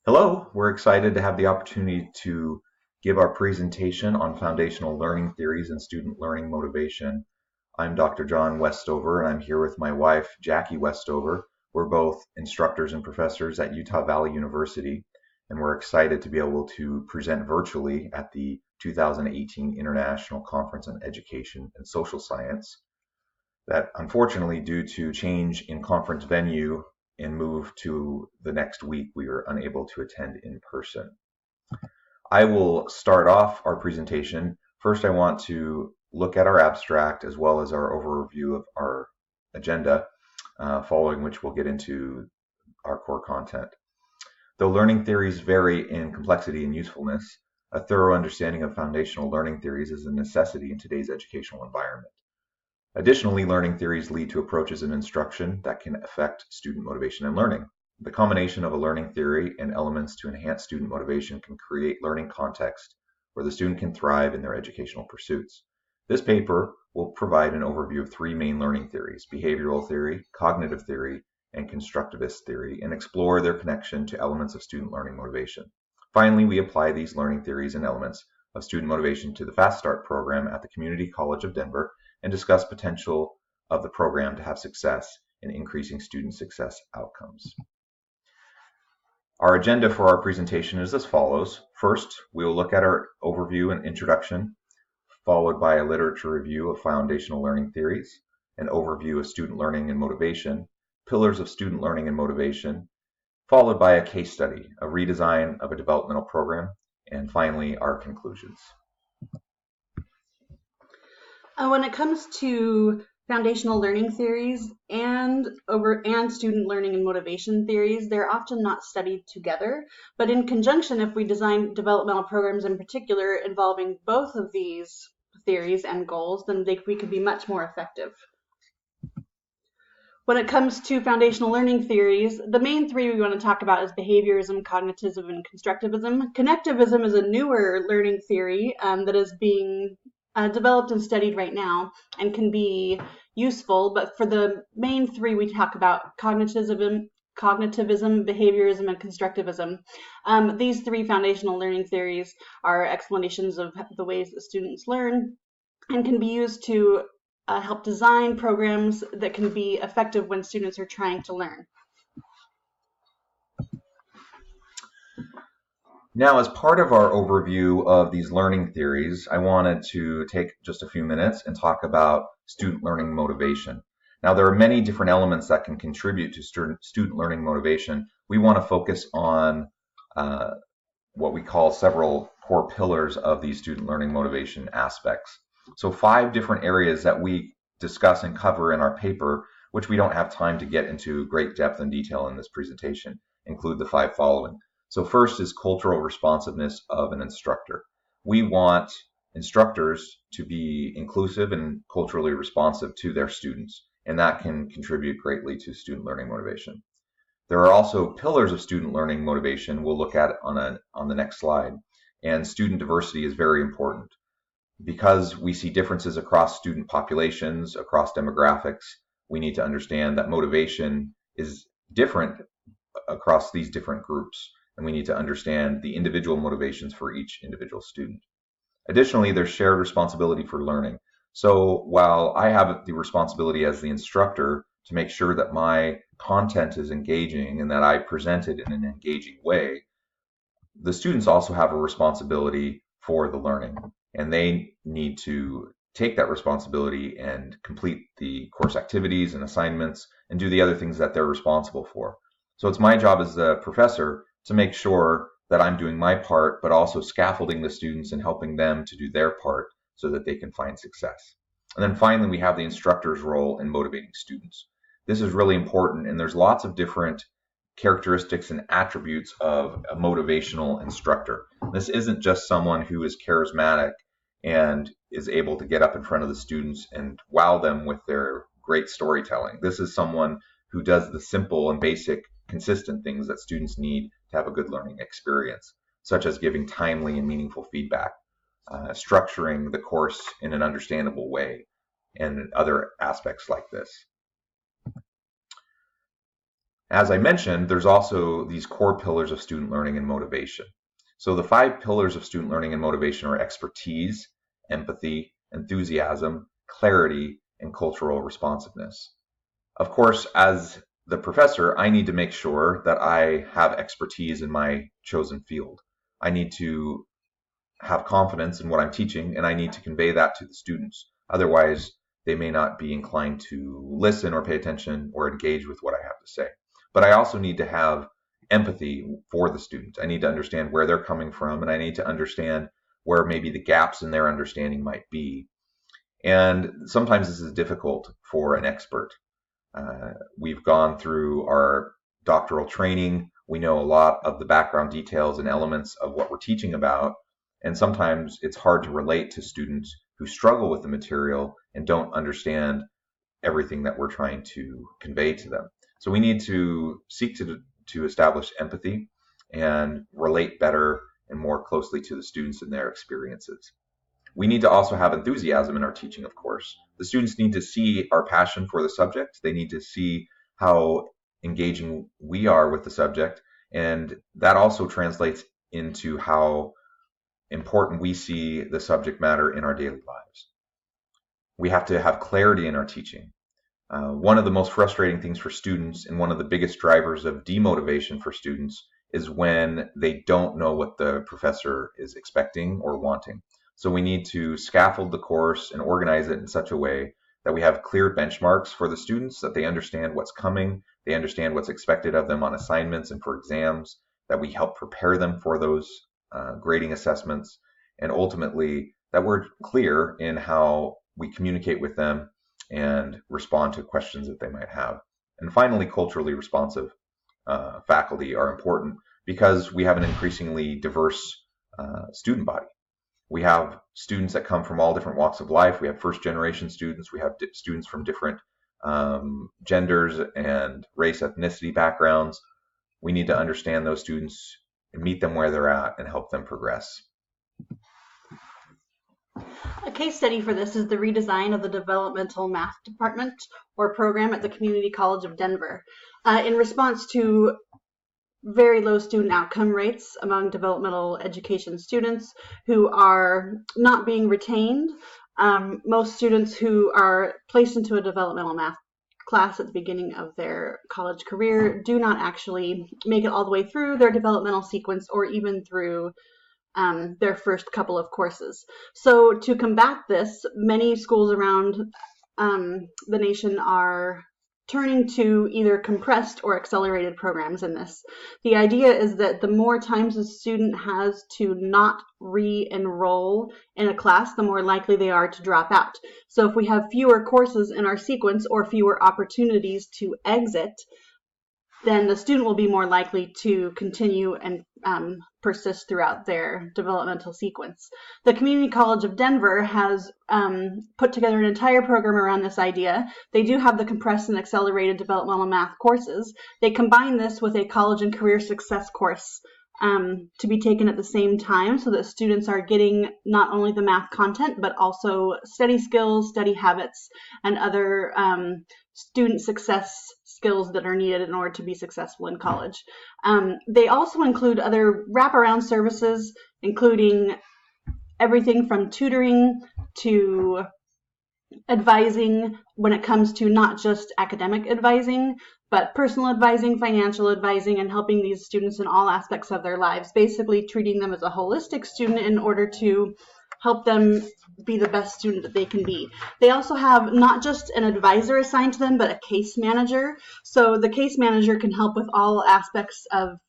Hello, we're excited to have the opportunity to give our presentation on foundational learning theories and student learning motivation. I'm Dr. John Westover, and I'm here with my wife, Jackie Westover. We're both instructors and professors at Utah Valley University, and we're excited to be able to present virtually at the 2018 International Conference on Education and Social Science that unfortunately, due to change in conference venue and move to the next week, we were unable to attend in person. I will start off our presentation. First, I want to look at our abstract as well as our overview of our agenda, following which we'll get into our core content. Though learning theories vary in complexity and usefulness, a thorough understanding of foundational learning theories is a necessity in today's educational environment. Additionally, learning theories lead to approaches in instruction that can affect student motivation and learning. The combination of a learning theory and elements to enhance student motivation can create learning context where the student can thrive in their educational pursuits. This paper will provide an overview of three main learning theories: behavioral theory, cognitive theory, and constructivist theory, and explore their connection to elements of student learning motivation. Finally, we apply these learning theories and elements of student motivation to the Fast Start program at the Community College of Denver and discuss potential of the program to have success in increasing student success outcomes. Our agenda for our presentation is as follows. First, we will look at our overview and introduction, followed by a literature review of foundational learning theories, an overview of student learning and motivation, pillars of student learning and motivation, followed by a case study, a redesign of a developmental program, and finally, our conclusions. When it comes to foundational learning theories and student learning and motivation theories, they're often not studied together, but in conjunction, if we design developmental programs in particular involving both of these theories and goals, then we could be much more effective. When it comes to foundational learning theories, the main three we want to talk about is behaviorism, cognitivism, and constructivism. Connectivism is a newer learning theory that is being developed and studied right now and can be useful, but for the main three we talk about cognitivism, behaviorism, and constructivism. These three foundational learning theories are explanations of the ways that students learn and can be used to help design programs that can be effective when students are trying to learn. Now, as part of our overview of these learning theories, I wanted to take just a few minutes and talk about student learning motivation. Now, there are many different elements that can contribute to student learning motivation. We want to focus on what we call several core pillars of these student learning motivation aspects. So 5 different areas that we discuss and cover in our paper, which we don't have time to get into great depth and detail in this presentation, include the 5 following. So first is cultural responsiveness of an instructor. We want instructors to be inclusive and culturally responsive to their students, and that can contribute greatly to student learning motivation. There are also pillars of student learning motivation we'll look at on the next slide, and student diversity is very important. Because we see differences across student populations, across demographics, we need to understand that motivation is different across these different groups, and we need to understand the individual motivations for each individual student. Additionally, there's shared responsibility for learning. So while I have the responsibility as the instructor to make sure that my content is engaging and that I present it in an engaging way, the students also have a responsibility for the learning, and they need to take that responsibility and complete the course activities and assignments and do the other things that they're responsible for. So it's my job as the professor to make sure that I'm doing my part, but also scaffolding the students and helping them to do their part so that they can find success. And then finally, we have the instructor's role in motivating students. This is really important, and there's lots of different characteristics and attributes of a motivational instructor. This isn't just someone who is charismatic and is able to get up in front of the students and wow them with their great storytelling. This is someone who does the simple and basic consistent things that students need to have a good learning experience, such as giving timely and meaningful feedback, structuring the course in an understandable way, and other aspects like this. As I mentioned, there's also these core pillars of student learning and motivation. So the 5 pillars of student learning and motivation are expertise, empathy, enthusiasm, clarity, and cultural responsiveness. Of course, as the professor, I need to make sure that I have expertise in my chosen field. I need to have confidence in what I'm teaching, and I need to convey that to the students. Otherwise, they may not be inclined to listen or pay attention or engage with what I have to say. But I also need to have empathy for the student. I need to understand where they're coming from, and I need to understand where maybe the gaps in their understanding might be. And sometimes this is difficult for an expert. We've gone through our doctoral training. We know a lot of the background details and elements of what we're teaching about. And sometimes it's hard to relate to students who struggle with the material and don't understand everything that we're trying to convey to them. So we need to seek to establish empathy and relate better and more closely to the students and their experiences. We need to also have enthusiasm in our teaching, of course. The students need to see our passion for the subject. They need to see how engaging we are with the subject. And that also translates into how important we see the subject matter in our daily lives. We have to have clarity in our teaching. One of the most frustrating things for students and one of the biggest drivers of demotivation for students is when they don't know what the professor is expecting or wanting. So we need to scaffold the course and organize it in such a way that we have clear benchmarks for the students, that they understand what's coming, they understand what's expected of them on assignments and for exams, that we help prepare them for those grading assessments, and ultimately that we're clear in how we communicate with them and respond to questions that they might have. And finally, culturally responsive faculty are important because we have an increasingly diverse student body. We have students that come from all different walks of life. We have first generation students. We have students from different genders and race, ethnicity backgrounds. We need to understand those students and meet them where they're at and help them progress. A case study for this is the redesign of the developmental math department or program at the Community College of Denver. In response to very low student outcome rates among developmental education students who are not being retained, most students who are placed into a developmental math class at the beginning of their college career do not actually make it all the way through their developmental sequence or even through their first couple of courses. So to combat this, many schools around the nation are turning to either compressed or accelerated programs in this. The idea is that the more times a student has to not re-enroll in a class, the more likely they are to drop out. So if we have fewer courses in our sequence or fewer opportunities to exit, then the student will be more likely to continue and persist throughout their developmental sequence. The Community College of Denver has put together an entire program around this idea. They do have the compressed and accelerated developmental math courses. They combine this with a college and career success course to be taken at the same time so that students are getting not only the math content, but also study skills, study habits, and other student success skills that are needed in order to be successful in college. They also include other wraparound services, including everything from tutoring to advising when it comes to not just academic advising, but personal advising, financial advising, and helping these students in all aspects of their lives, basically treating them as a holistic student in order to help them be the best student that they can be. They also have not just an advisor assigned to them, but a case manager. So the case manager can help with all aspects of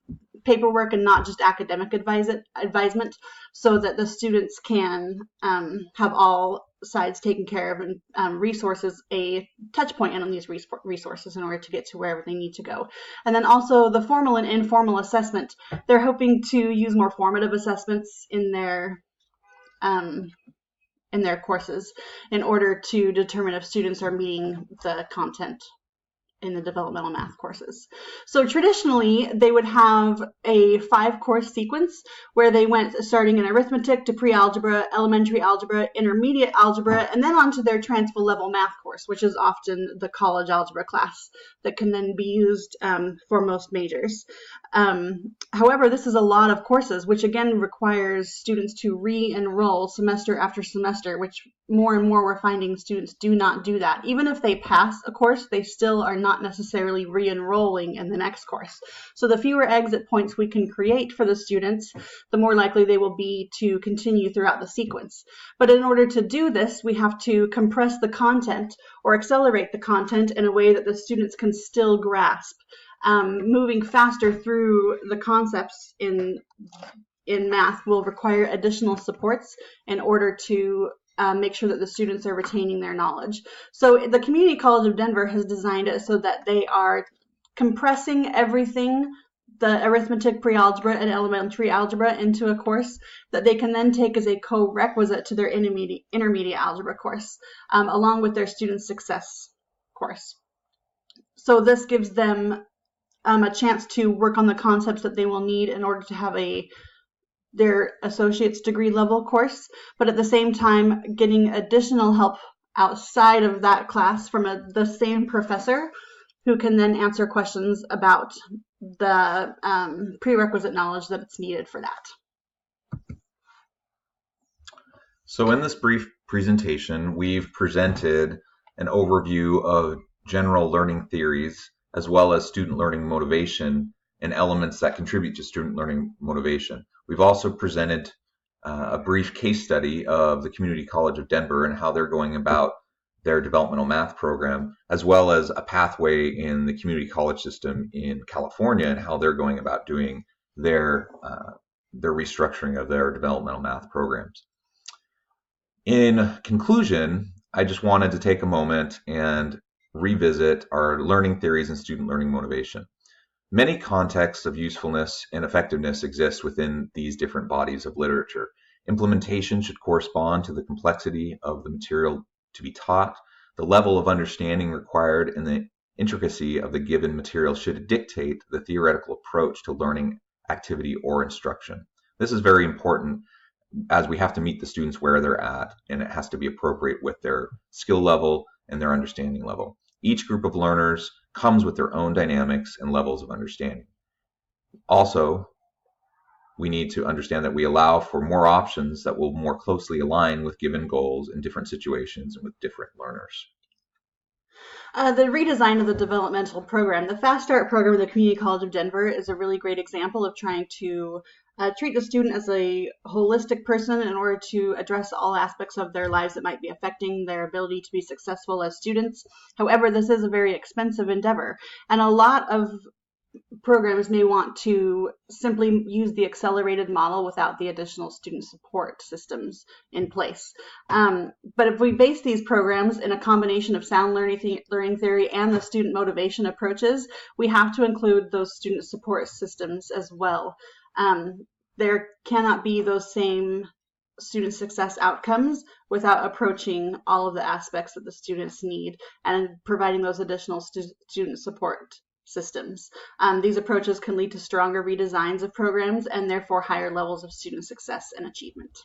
paperwork and not just academic advisement, so that the students can have all sides taken care of and resources a touch point in on these resources in order to get to wherever they need to go. And then also the formal and informal assessment. They're hoping to use more formative assessments in their courses in order to determine if students are meeting the content in the developmental math courses. So traditionally, they would have a 5-course sequence where they went starting in arithmetic to pre-algebra, elementary algebra, intermediate algebra, and then onto their transfer level math course, which is often the college algebra class that can then be used for most majors. However, this is a lot of courses, which again requires students to re-enroll semester after semester, which more and more we're finding students do not do that. Even if they pass a course, they still are not necessarily re-enrolling in the next course. So the fewer exit points we can create for the students, the more likely they will be to continue throughout the sequence. But in order to do this, we have to compress the content or accelerate the content in a way that the students can still grasp. Moving faster through the concepts in math will require additional supports in order to make sure that the students are retaining their knowledge. So the Community College of Denver has designed it so that they are compressing everything, the arithmetic, pre-algebra, and elementary algebra into a course that they can then take as a co-requisite to their intermediate algebra course, along with their student success course. So this gives them a chance to work on the concepts that they will need in order to have their associate's degree level course, but at the same time getting additional help outside of that class from the same professor who can then answer questions about the prerequisite knowledge that's needed for that. So in this brief presentation, we've presented an overview of general learning theories as well as student learning motivation and elements that contribute to student learning motivation. We've also presented a brief case study of the Community College of Denver and how they're going about their developmental math program, as well as a pathway in the community college system in California and how they're going about doing their restructuring of their developmental math programs. In conclusion, I just wanted to take a moment and revisit our learning theories and student learning motivation. Many contexts of usefulness and effectiveness exist within these different bodies of literature. Implementation should correspond to the complexity of the material to be taught. The level of understanding required and the intricacy of the given material should dictate the theoretical approach to learning activity or instruction. This is very important as we have to meet the students where they're at, and it has to be appropriate with their skill level and their understanding level. Each group of learners comes with their own dynamics and levels of understanding. Also, we need to understand that we allow for more options that will more closely align with given goals in different situations and with different learners. The redesign of the developmental program, the Fast Start program of the Community College of Denver is a really great example of trying to treat the student as a holistic person in order to address all aspects of their lives that might be affecting their ability to be successful as students. However, this is a very expensive endeavor, and a lot of programs may want to simply use the accelerated model without the additional student support systems in place. But if we base these programs in a combination of sound learning theory and the student motivation approaches, we have to include those student support systems as well. There cannot be those same student success outcomes without approaching all of the aspects that the students need and providing those additional student support systems. These approaches can lead to stronger redesigns of programs and therefore higher levels of student success and achievement.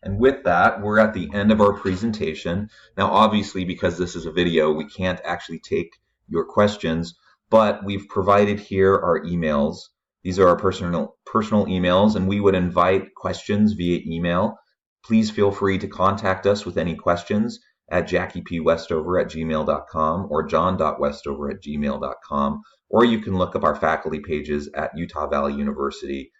And with that, we're at the end of our presentation. Now, obviously, because this is a video, we can't actually take your questions, but we've provided here our emails. These are our personal emails, and we would invite questions via email. Please feel free to contact us with any questions at jackiepwestover@gmail.com or john.westover@gmail.com, or you can look up our faculty pages at Utah Valley University,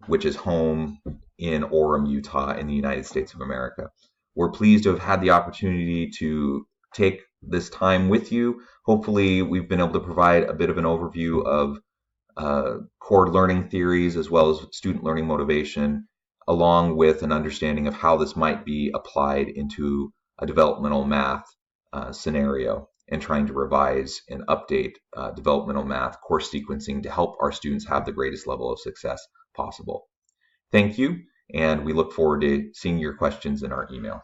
which is home in Orem, Utah, in the United States of America. We're pleased to have had the opportunity to take this time with you. Hopefully, we've been able to provide a bit of an overview of core learning theories as well as student learning motivation, along with an understanding of how this might be applied into a developmental math scenario and trying to revise and update developmental math course sequencing to help our students have the greatest level of success possible. Thank you, and we look forward to seeing your questions in our email.